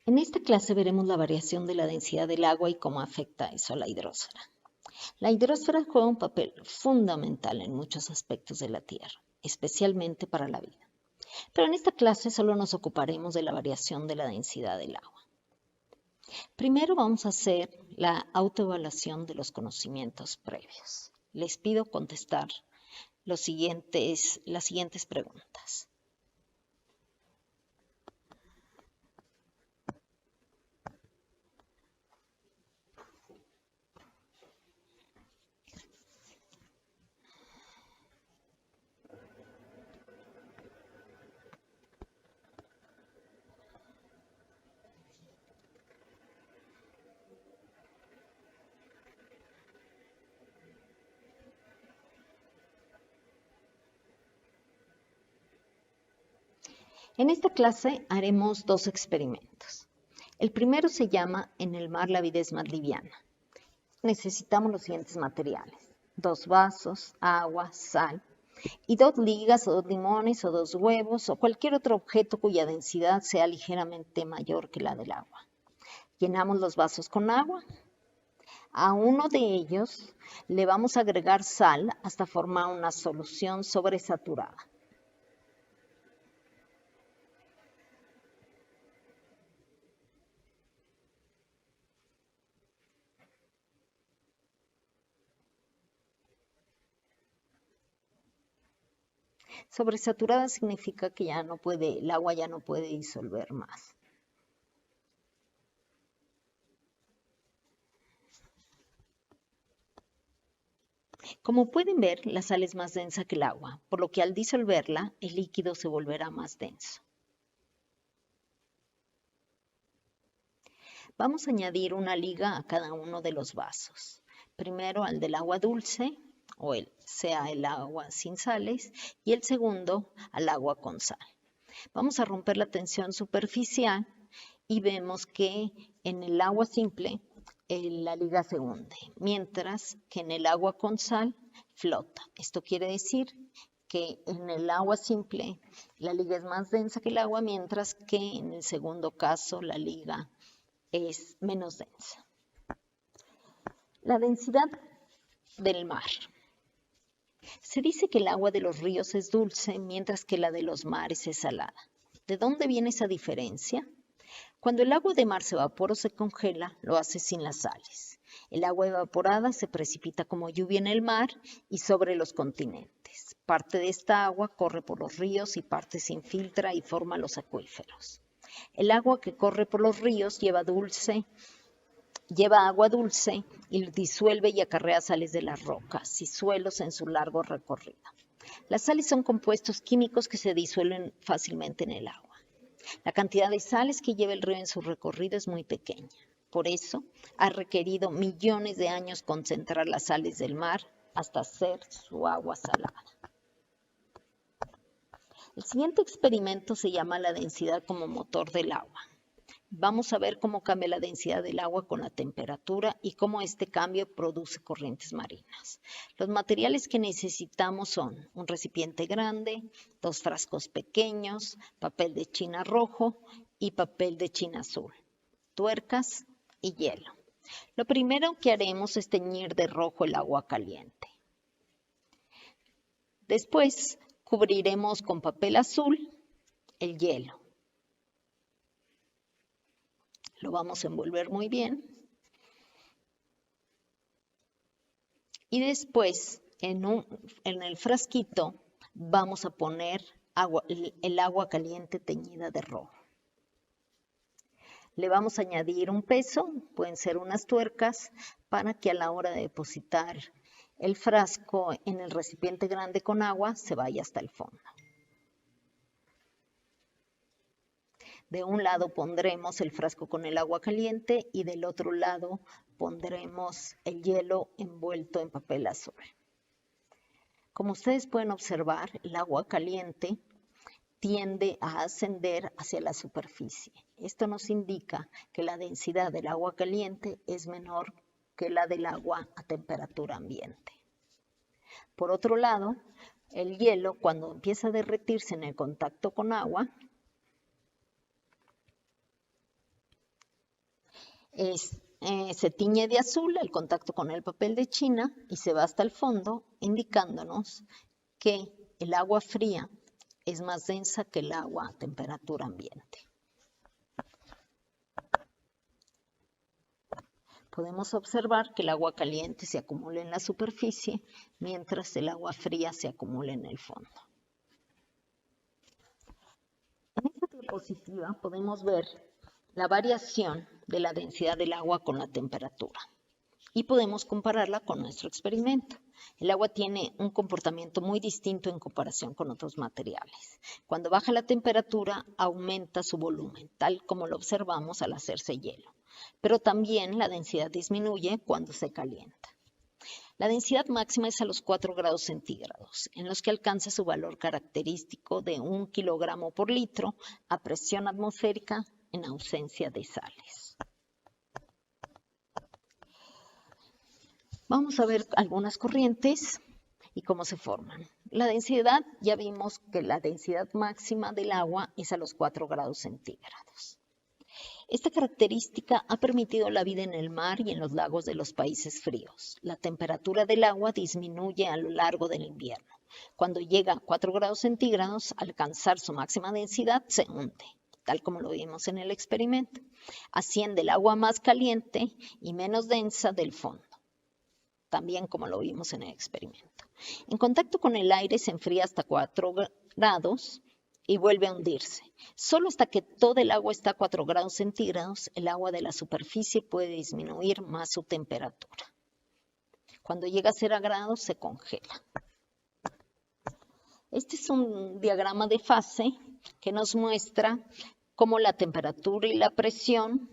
En esta clase veremos la variación de la densidad del agua y cómo afecta eso a la hidrosfera. La hidrosfera juega un papel fundamental en muchos aspectos de la Tierra, especialmente para la vida. Pero en esta clase solo nos ocuparemos de la variación de la densidad del agua. Primero vamos a hacer la autoevaluación de los conocimientos previos. Les pido contestar las siguientes preguntas. En esta clase haremos dos experimentos. El primero se llama En el mar la vida es más liviana. Necesitamos los siguientes materiales: 2 vasos, agua, sal y 2 ligas o 2 limones o 2 huevos o cualquier otro objeto cuya densidad sea ligeramente mayor que la del agua. Llenamos los vasos con agua. A uno de ellos le vamos a agregar sal hasta formar una solución sobresaturada. Sobresaturada significa que el agua ya no puede disolver más. Como pueden ver, la sal es más densa que el agua, por lo que al disolverla, el líquido se volverá más denso. Vamos a añadir una liga a cada uno de los vasos. Primero al del agua dulce, sea el agua sin sales, y el segundo al agua con sal. Vamos a romper la tensión superficial y vemos que en el agua simple la liga se hunde, mientras que en el agua con sal flota. Esto quiere decir que en el agua simple la liga es más densa que el agua, mientras que en el segundo caso la liga es menos densa. La densidad del mar. Se dice que el agua de los ríos es dulce, mientras que la de los mares es salada. ¿De dónde viene esa diferencia? Cuando el agua de mar se evapora o se congela, lo hace sin las sales. El agua evaporada se precipita como lluvia en el mar y sobre los continentes. Parte de esta agua corre por los ríos y parte se infiltra y forma los acuíferos. El agua que corre por los ríos lleva agua dulce y disuelve y acarrea sales de las rocas y suelos en su largo recorrido. Las sales son compuestos químicos que se disuelven fácilmente en el agua. La cantidad de sales que lleva el río en su recorrido es muy pequeña. Por eso, ha requerido millones de años concentrar las sales del mar hasta hacer su agua salada. El siguiente experimento se llama la densidad como motor del agua. Vamos a ver cómo cambia la densidad del agua con la temperatura y cómo este cambio produce corrientes marinas. Los materiales que necesitamos son un recipiente grande, 2 frascos pequeños, papel de china rojo y papel de china azul, tuercas y hielo. Lo primero que haremos es teñir de rojo el agua caliente. Después cubriremos con papel azul el hielo. Lo vamos a envolver muy bien. Y después, en el frasquito, vamos a poner el agua caliente teñida de rojo. Le vamos a añadir un peso, pueden ser unas tuercas, para que a la hora de depositar el frasco en el recipiente grande con agua, se vaya hasta el fondo. De un lado pondremos el frasco con el agua caliente y del otro lado pondremos el hielo envuelto en papel azul. Como ustedes pueden observar, el agua caliente tiende a ascender hacia la superficie. Esto nos indica que la densidad del agua caliente es menor que la del agua a temperatura ambiente. Por otro lado, el hielo, cuando empieza a derretirse en el contacto con agua, se tiñe de azul al contacto con el papel de China y se va hasta el fondo, indicándonos que el agua fría es más densa que el agua a temperatura ambiente. Podemos observar que el agua caliente se acumula en la superficie, mientras el agua fría se acumula en el fondo. En esta diapositiva podemos ver la variación de la densidad del agua con la temperatura y podemos compararla con nuestro experimento. El agua tiene un comportamiento muy distinto en comparación con otros materiales. Cuando baja la temperatura, aumenta su volumen, tal como lo observamos al hacerse hielo. Pero también la densidad disminuye cuando se calienta. La densidad máxima es a los 4 grados centígrados, en los que alcanza su valor característico de 1 kilogramo por litro a presión atmosférica en ausencia de sales. Vamos a ver algunas corrientes y cómo se forman. La densidad, ya vimos que la densidad máxima del agua es a los 4 grados centígrados. Esta característica ha permitido la vida en el mar y en los lagos de los países fríos. La temperatura del agua disminuye a lo largo del invierno. Cuando llega a 4 grados centígrados, al alcanzar su máxima densidad, se hunde, tal como lo vimos en el experimento. Asciende el agua más caliente y menos densa del fondo, también como lo vimos en el experimento. En contacto con el aire se enfría hasta 4 grados y vuelve a hundirse. Solo hasta que todo el agua está a 4 grados centígrados, el agua de la superficie puede disminuir más su temperatura. Cuando llega a 0 grados, se congela. Este es un diagrama de fase que nos muestra cómo la temperatura y la presión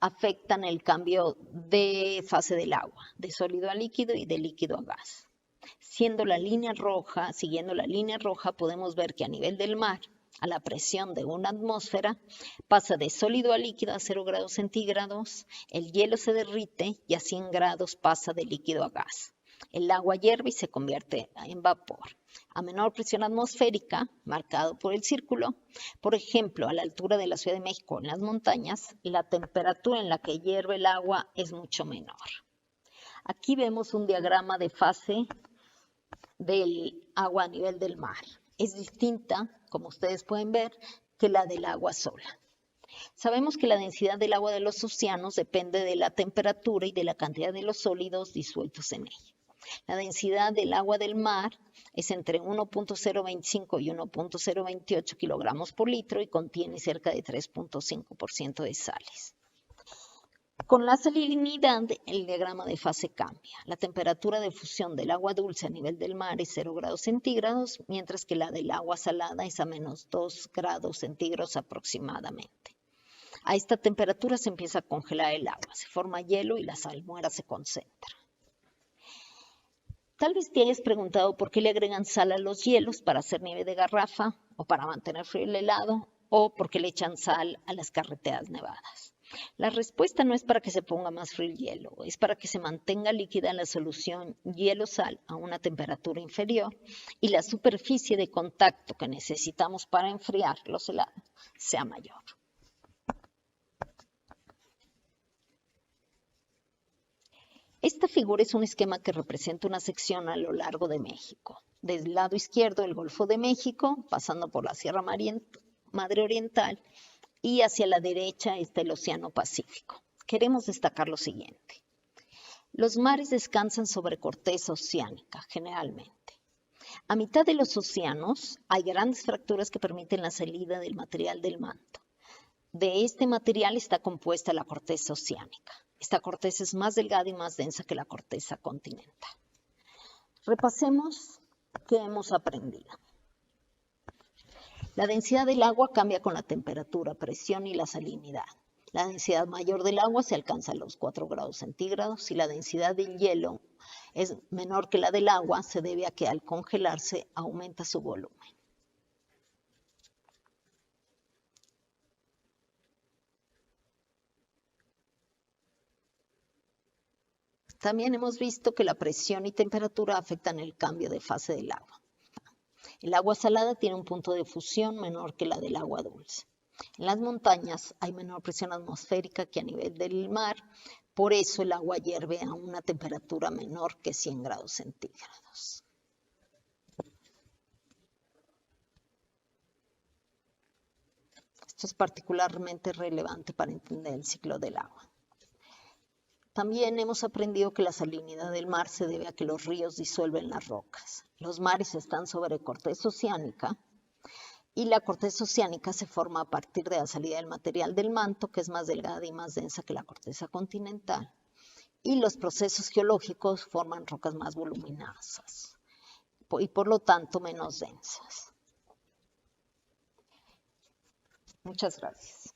afectan el cambio de fase del agua, de sólido a líquido y de líquido a gas. Siguiendo la línea roja, podemos ver que a nivel del mar, a la presión de una atmósfera, pasa de sólido a líquido a 0 grados centígrados, el hielo se derrite y a 100 grados pasa de líquido a gas. El agua hierve y se convierte en vapor. A menor presión atmosférica, marcado por el círculo, por ejemplo, a la altura de la Ciudad de México, en las montañas, la temperatura en la que hierve el agua es mucho menor. Aquí vemos un diagrama de fase del agua a nivel del mar. Es distinta, como ustedes pueden ver, que la del agua sola. Sabemos que la densidad del agua de los océanos depende de la temperatura y de la cantidad de los sólidos disueltos en ella. La densidad del agua del mar es entre 1.025 y 1.028 kilogramos por litro y contiene cerca de 3.5% de sales. Con la salinidad, el diagrama de fase cambia. La temperatura de fusión del agua dulce a nivel del mar es 0 grados centígrados, mientras que la del agua salada es a menos 2 grados centígrados aproximadamente. A esta temperatura se empieza a congelar el agua, se forma hielo y la salmuera se concentra. Tal vez te hayas preguntado por qué le agregan sal a los hielos para hacer nieve de garrafa o para mantener frío el helado o por qué le echan sal a las carreteras nevadas. La respuesta no es para que se ponga más frío el hielo, es para que se mantenga líquida la solución hielo-sal a una temperatura inferior y la superficie de contacto que necesitamos para enfriar los helados sea mayor. Esta figura es un esquema que representa una sección a lo largo de México. Del lado izquierdo el Golfo de México, pasando por la Sierra Madre Oriental, y hacia la derecha está el Océano Pacífico. Queremos destacar lo siguiente. Los mares descansan sobre corteza oceánica, generalmente. A mitad de los océanos hay grandes fracturas que permiten la salida del material del manto. De este material está compuesta la corteza oceánica. Esta corteza es más delgada y más densa que la corteza continental. Repasemos qué hemos aprendido. La densidad del agua cambia con la temperatura, presión y la salinidad. La densidad mayor del agua se alcanza a los 4 grados centígrados. Si la densidad del hielo es menor que la del agua, se debe a que al congelarse aumenta su volumen. También hemos visto que la presión y temperatura afectan el cambio de fase del agua. El agua salada tiene un punto de fusión menor que la del agua dulce. En las montañas hay menor presión atmosférica que a nivel del mar, por eso el agua hierve a una temperatura menor que 100 grados centígrados. Esto es particularmente relevante para entender el ciclo del agua. También hemos aprendido que la salinidad del mar se debe a que los ríos disuelven las rocas. Los mares están sobre corteza oceánica y la corteza oceánica se forma a partir de la salida del material del manto, que es más delgada y más densa que la corteza continental. Y los procesos geológicos forman rocas más voluminosas y por lo tanto menos densas. Muchas gracias.